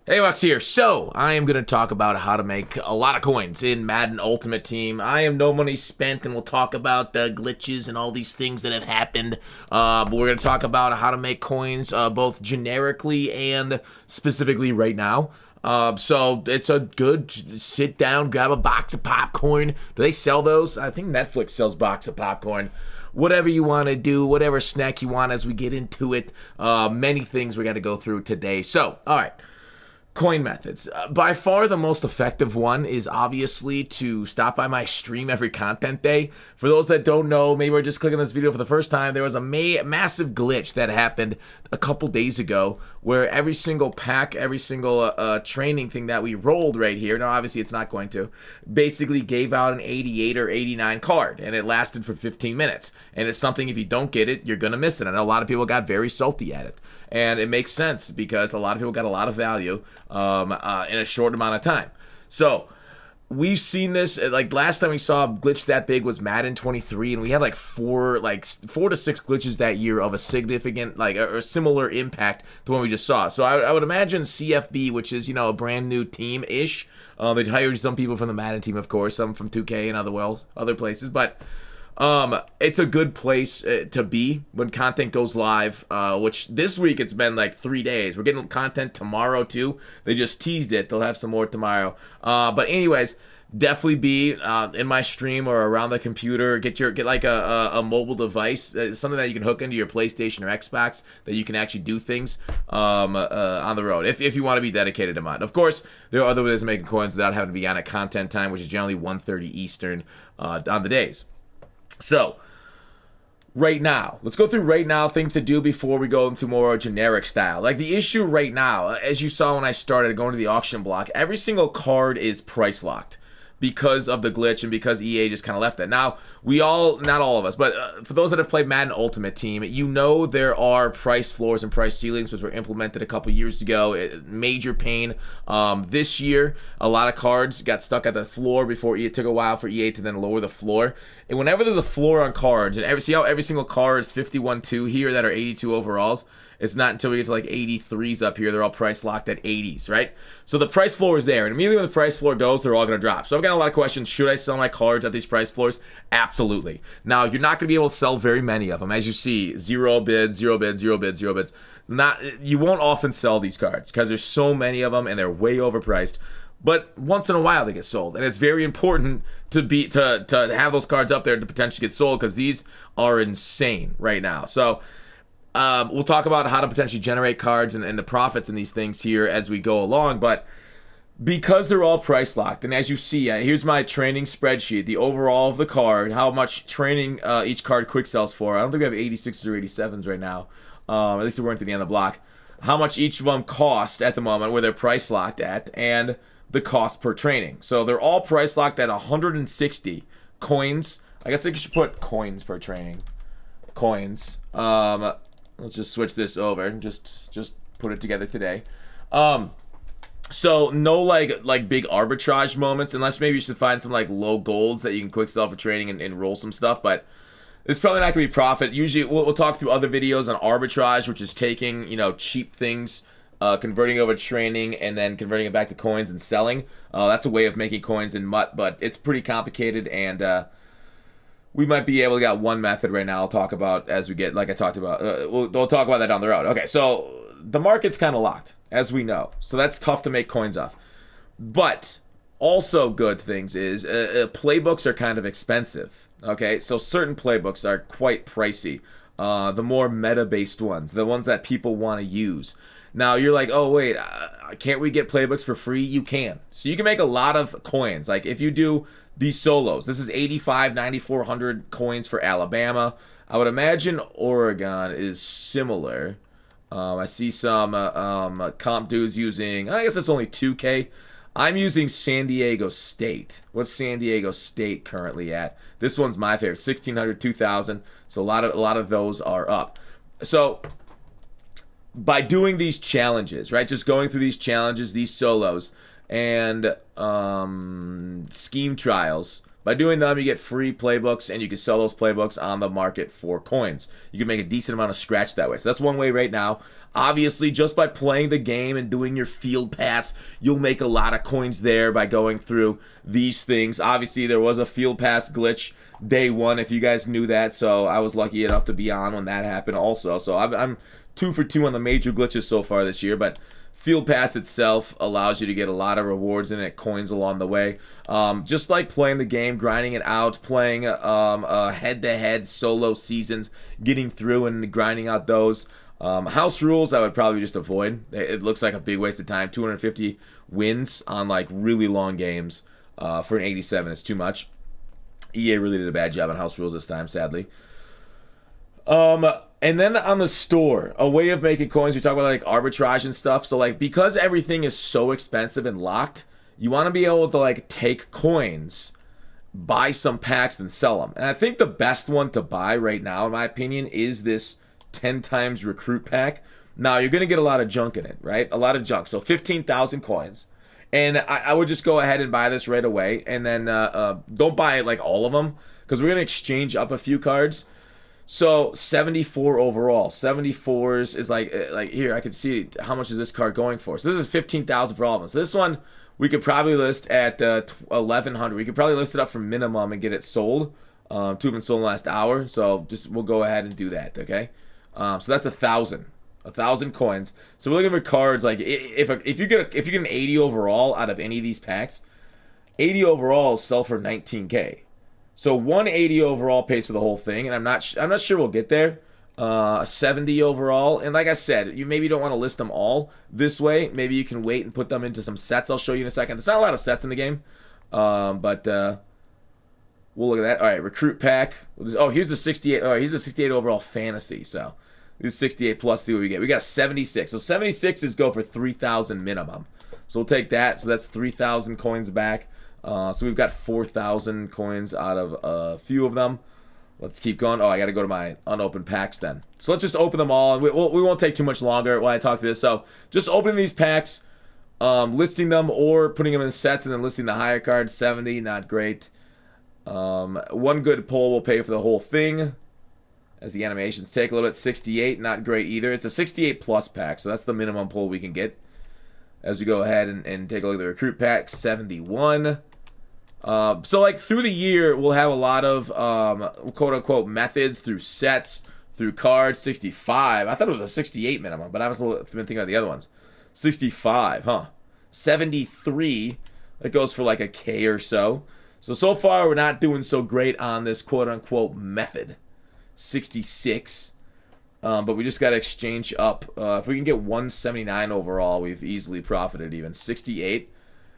Hey, Wax here. So, I am going to talk about how to make a lot of coins in Madden Ultimate Team. I am no money spent, and we'll talk about the glitches and all these things that have happened. But we're going to talk about how to make coins both generically and specifically right now. So, it's a good sit down, grab a box of popcorn. Do they sell those? I think Netflix sells box of popcorn. Whatever you want to do, whatever snack you want as we get into it. Many things we're going to go through today. So, all right. Coin methods. By far the most effective one is obviously to stop by my stream every content day. For those that don't know, maybe we're just clicking this video for the first time, there was a massive glitch that happened a couple days ago where every single pack, every single training thing that we rolled right here, now obviously it's not going to, basically gave out an 88 or 89 card, and it lasted for 15 minutes. And it's something, if you don't get it, you're going to miss it. I know a lot of people got very salty at it. And it makes sense because a lot of people got a lot of value in a short amount of time. So we've seen this, like last time we saw a glitch that big was Madden 23, and we had like four to six glitches that year of a significant, like a similar impact to what we just saw. So I would imagine CFB, which is, you know, a brand new team-ish. They hired some people from the Madden team, of course, some from 2K and other places, but it's a good place to be when content goes live, which this week it's been like 3 days. We're getting content tomorrow too. They just teased it. They'll have some more tomorrow. But anyways, definitely be in my stream or around the computer. Get like a mobile device, something that you can hook into your PlayStation or Xbox that you can actually do things on the road if you want to be dedicated to mod. Of course, there are other ways of making coins without having to be on a content time, which is generally 1:30 Eastern on the days. So, right now, let's go through right now things to do before we go into more generic style. Like the issue right now, as you saw when I started going to the auction block, every single card is price locked because of the glitch and because EA just kind of left it. Now, not all of us, but for those that have played Madden Ultimate Team, you know there are price floors and price ceilings which were implemented a couple years ago. Major pain. This year, a lot of cards got stuck at the floor it took a while for EA to then lower the floor. And whenever there's a floor on cards, and see how every single card is 51-2 here that are 82 overalls? It's not until we get to like 83s up here, they're all price locked at 80s, right? So the price floor is there, and immediately when the price floor goes, they're all going to drop. So I've got a lot of questions. Should I sell my cards at these price floors? Absolutely. Now, you're not going to be able to sell very many of them. As you see, zero bids, zero bids, zero bids, zero bids. You won't often sell these cards because there's so many of them and they're way overpriced. But once in a while they get sold, and it's very important to have those cards up there to potentially get sold because these are insane right now. So we'll talk about how to potentially generate cards and the profits in these things here as we go along. But because they're all price locked, and as you see, here's my training spreadsheet, the overall of the card, how much training each card quick sells for. I don't think we have 86s or 87s right now. At least we weren't to the end of the block. How much each of them cost at the moment, where they're price locked at, and the cost per training. So they're all price locked at 160 coins. I guess I should put coins per training. Coins. Let's just switch this over and just put it together today. So no like big arbitrage moments, unless maybe you should find some like low golds that you can quick sell for training and roll some stuff, but it's probably not going to be profit. Usually we'll talk through other videos on arbitrage, which is taking, you know, cheap things, converting over training and then converting it back to coins and selling. That's a way of making coins in MUT, but it's pretty complicated, and we might be able to get one method right now I'll talk about as we get, like I talked about. We'll talk about that down the road. Okay, so the market's kind of locked, as we know. So that's tough to make coins off. But also good things is playbooks are kind of expensive. Okay, so certain playbooks are quite pricey. The more meta-based ones, the ones that people want to use. Now, you're like, oh, wait, can't we get playbooks for free? You can. So you can make a lot of coins. Like, if you do these solos, this is 85, 9,400 coins for Alabama. I would imagine Oregon is similar. I see some comp dudes using, I guess it's only 2K. I'm using San Diego State. What's San Diego State currently at? This one's my favorite, 1,600, 2,000. So a lot of those are up. So by doing these challenges, right, just going through these challenges, these solos, and scheme trials, By doing them, you get free playbooks, and you can sell those playbooks on the market for coins. You can make a decent amount of scratch that way. So that's one way right now. Obviously, just by playing the game and doing your field pass, you'll make a lot of coins there by going through these things. Obviously, there was a field pass glitch day one, if you guys knew that, so I was lucky enough to be on when that happened also. So I'm 2 for 2 on the major glitches so far this year, but Field Pass itself allows you to get a lot of rewards in it, coins along the way. Just like playing the game, grinding it out, playing head-to-head solo seasons, getting through and grinding out those. House rules, I would probably just avoid. It looks like a big waste of time. 250 wins on like really long games for an 87 is too much. EA really did a bad job on house rules this time, sadly. And then on the store, a way of making coins, we talk about like arbitrage and stuff. So like because everything is so expensive and locked, you want to be able to like take coins, buy some packs and sell them. And I think the best one to buy right now, in my opinion, is this 10 times recruit pack. Now you're going to get a lot of junk in it, right? A lot of junk. So 15,000 coins. And I would just go ahead and buy this right away. And then don't buy like all of them because we're going to exchange up a few cards. So 74 overall. 74s is like here, I can see how much is this card going for. So this is 15,000 for all of them. So this one we could probably list at 1,100. We could probably list it up for minimum and get it sold. 2 have been sold in the last hour. So we'll go ahead and do that, okay? So that's 1,000. 1,000 coins. So we're looking for cards like if you get an 80 overall out of any of these packs, 80 overall sell for 19K. So 180 overall pays for the whole thing, and I'm not sure we'll get there. 70 overall, and like I said, you maybe don't want to list them all this way. Maybe you can wait and put them into some sets. I'll show you in a second. There's not a lot of sets in the game, but we'll look at that. All right, recruit pack. Here's the 68. All right, here's the 68 overall fantasy. So this is 68 plus. See what we get. We got 76. So 76s go for 3,000 minimum. So we'll take that. So that's 3,000 coins back. So we've got 4,000 coins out of a few of them. Let's keep going. I got to go to my unopened packs then. So let's just open them all. And we won't take too much longer while I talk to this. So just opening these packs, listing them or putting them in sets and then listing the higher cards. 70, not great. One good pull will pay for the whole thing. As the animations take a little bit. 68, not great either. It's a 68 plus pack. So that's the minimum pull we can get. As we go ahead and take a look at the recruit pack. 71. So like through the year we'll have a lot of quote unquote methods through sets, through cards. 65. I thought it was a 68 minimum, but I was been thinking about the other ones. 65, huh? 73. That goes for like a K or so. So far we're not doing so great on this quote unquote method. 66. But we just got to exchange up. If we can get 179 overall, we've easily profited even. 68.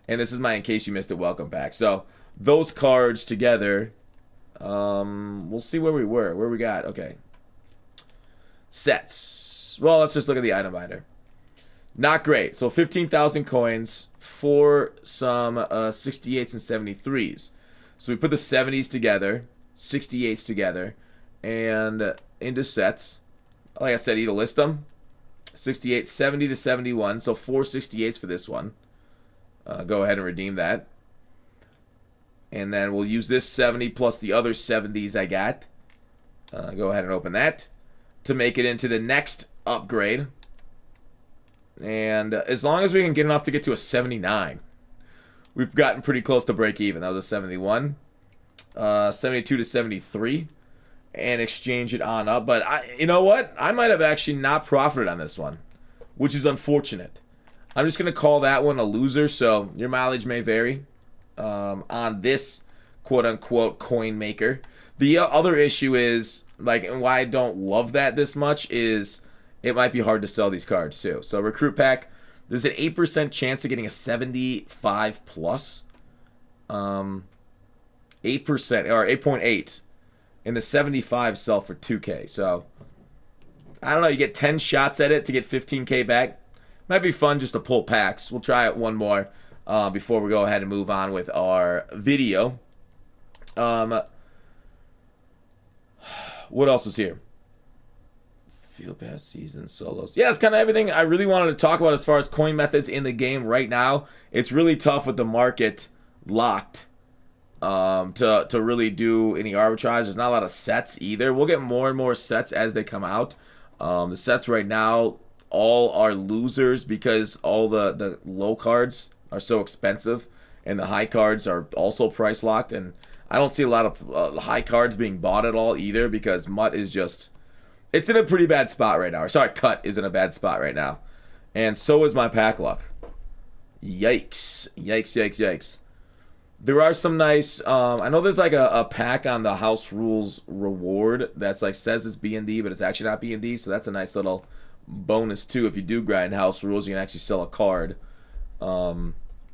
And this is my in case you missed it welcome pack. So those cards together, we'll see where we were. Where we got, okay. Sets. Well, let's just look at the item binder. Not great. So 15,000 coins for some 68s and 73s. So we put the 70s together, 68s together, and into sets. Like I said, either list them. 68, 70 to 71. So 4 68s for this one. Go ahead and redeem that. And then we'll use this 70 plus the other 70s I got. Go ahead and open that to make it into the next upgrade. And as long as we can get enough to get to a 79, we've gotten pretty close to break even. That was a 71. 72 to 73. And exchange it on up. But you know what? I might have actually not profited on this one, which is unfortunate. I'm just going to call that one a loser, so your mileage may vary on this quote-unquote coin maker. The other issue is, like, and why I don't love that this much is it might be hard to sell these cards too. So recruit pack, there's an 8% chance of getting a 75 plus. 8% or 8.8. And the 75 sell for 2K. So, I don't know. You get 10 shots at it to get 15K back. Might be fun just to pull packs. We'll try it one more before we go ahead and move on with our video. What else was here? Field Pass season solos. Yeah, it's kind of everything I really wanted to talk about as far as coin methods in the game right now. It's really tough with the market locked. to really do any arbitrage. There's not a lot of sets either. We'll get more and more sets as they come out. The sets right now all are losers because all the low cards are so expensive and the high cards are also price locked, and I don't see a lot of high cards being bought at all either because Mutt is just, it's in a pretty bad spot right now. Or sorry, Cut is in a bad spot right now. And so is my pack luck. Yikes. Yikes, yikes, yikes. There are some nice, I know there's like a pack on the House Rules reward that's like says it's B&D, but it's actually not B&D, so that's a nice little bonus too. If you do grind House Rules, you can actually sell a card.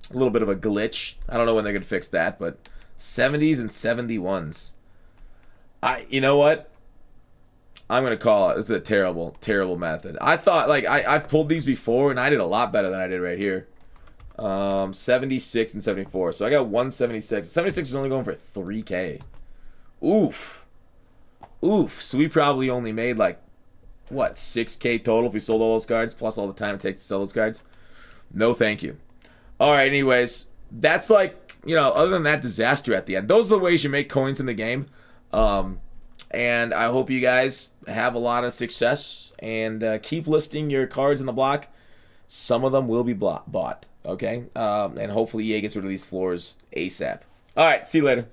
A little bit of a glitch. I don't know when they're going to fix that, but 70s and 71s. You know what? I'm going to call it. It's a terrible, terrible method. I thought, like, I've pulled these before, and I did a lot better than I did right here. 76 and 74. So I got 176. 76 is only going for 3K. Oof. Oof. So we probably only made, like, what, 6K total if we sold all those cards, plus all the time it takes to sell those cards? No, thank you. All right, anyways, that's like, you know, other than that disaster at the end, those are the ways you make coins in the game. And I hope you guys have a lot of success and keep listing your cards in the block. Some of them will be bought, okay? And hopefully EA gets rid of these floors ASAP. All right, see you later.